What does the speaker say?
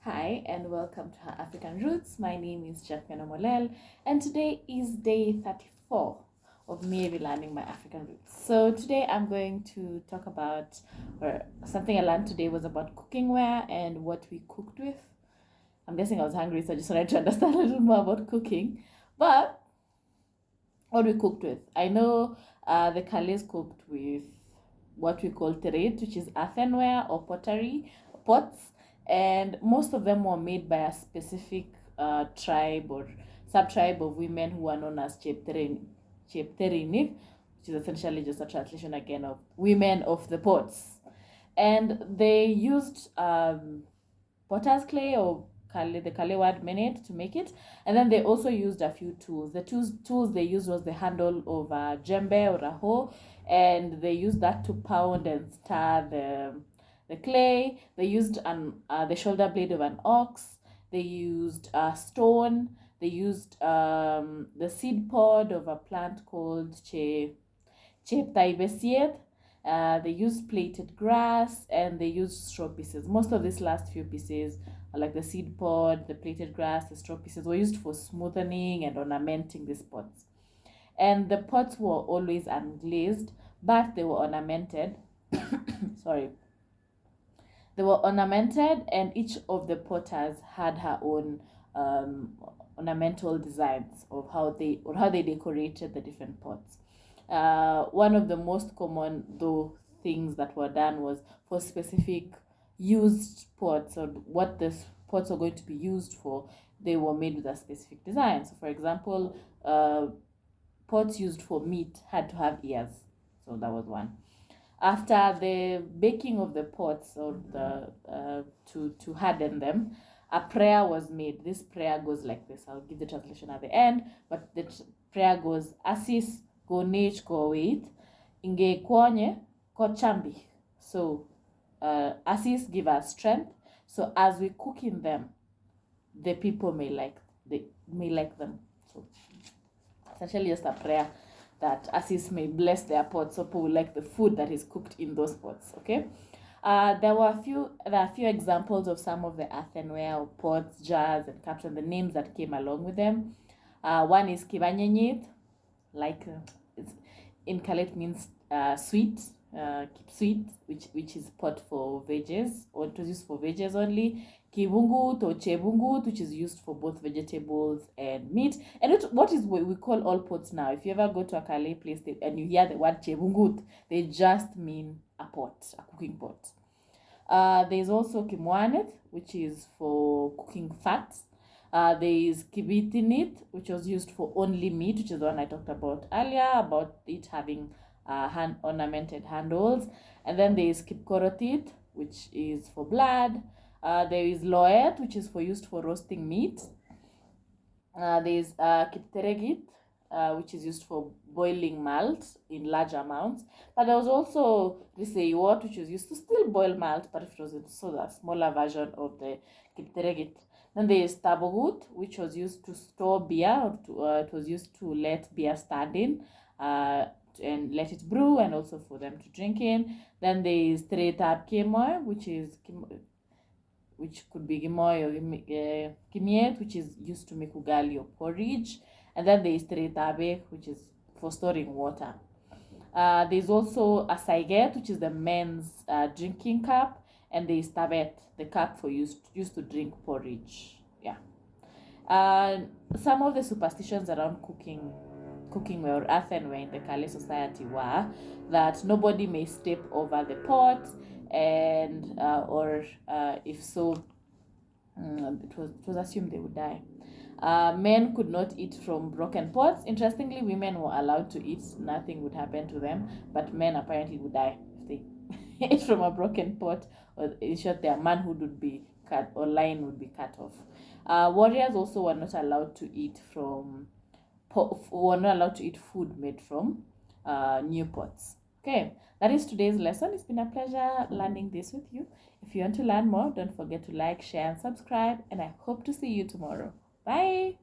Hi and welcome to African Roots. My name is Jacqueline Molel and today is day 34 of me relearning my African roots. So today I'm going to talk about, or something I learned today was about cookware and what we cooked with. I'm guessing I was hungry, so I just wanted to understand a little more about cooking. But what we cooked with, I know the Calais cooked with what we call terit, which is earthenware or pottery pots, and most of them were made by a specific tribe or sub-tribe of women who are known as Chepterinik, which is essentially just a translation again of women of the pots. And they used potter's clay or the Kale word minute to make it. And then they also used a few tools. The tools they used was the handle of a djembe or a hoe, and they used that to pound and stir the clay. They used the shoulder blade of an ox. They used a stone. They used the seed pod of a plant called Cheptaibesiet. They used plated grass and they used straw pieces. Most of these last few pieces, like the seed pod, the plated grass, the straw pieces, were used for smoothing and ornamenting these pots. And the pots were always unglazed, but they were ornamented. Sorry. They were ornamented, and each of the potters had her own ornamental designs of how they decorated the different pots. One of the most common though things that were done was for specific used pots, or what the pots are going to be used for. They were made with a specific design. So for example, pots used for meat had to have ears, so that was one. After the baking of the pots, or the to harden them, a prayer was made. This prayer goes like this. I'll give the translation at the end, but the prayer goes: Asis gonech kowit inge kwonye kochambi. So Asis, give us strength, so as we cook in them, the people may like them. So essentially just a prayer that Asis may bless their pots, so people will like the food that is cooked in those pots. Okay. There are a few examples of some of the earthenware or pots, jars, and cups, and the names that came along with them. One is kibanyenyit, like it's in Kalet means sweet, keep sweet, which is pot for veggies, or it was used for veggies only. Kibungut or chebungut, which is used for both vegetables and meat. And what is what we call all pots now. If you ever go to a Calais place and you hear the word chebungut, they just mean a pot, a cooking pot. There's also kimwanet, which is for cooking fats. There is kibitinit, which was used for only meat, which is the one I talked about earlier, about it having ornamented handles. And then there is kipkorotit, which is for blood. There is loet, which is used for roasting meat. There is kipteregit, which is used for boiling malt in large amounts. But there was also riseiwot, which was used to still boil malt, but it was a smaller version of the kipteregit. Then there is tabogut, which was used to store beer, or it was used to let beer stand in and let it brew, and also for them to drink in. Then there is tretab kemoy, which could be gimoy or kimiet, which is used to make ugali or porridge. And then there is teretabe, which is for storing water. There's also a saiget, which is the men's drinking cup, and there is tabet, the cup for used to drink porridge. Yeah. Some of the superstitions around cookware or earthenware in the Kale society were that nobody may step over the pot, and if so, it was assumed they would die. Men could not eat from broken pots. Interestingly, women were allowed to eat; nothing would happen to them, but men apparently would die if they ate from a broken pot, or in short, their manhood would be cut, or line would be cut off. Warriors also were not allowed to eat food made from new pots. Okay, that is today's lesson. It's been a pleasure learning this with you. If you want to learn more, don't forget to like, share, and subscribe, and I hope to see you tomorrow. Bye.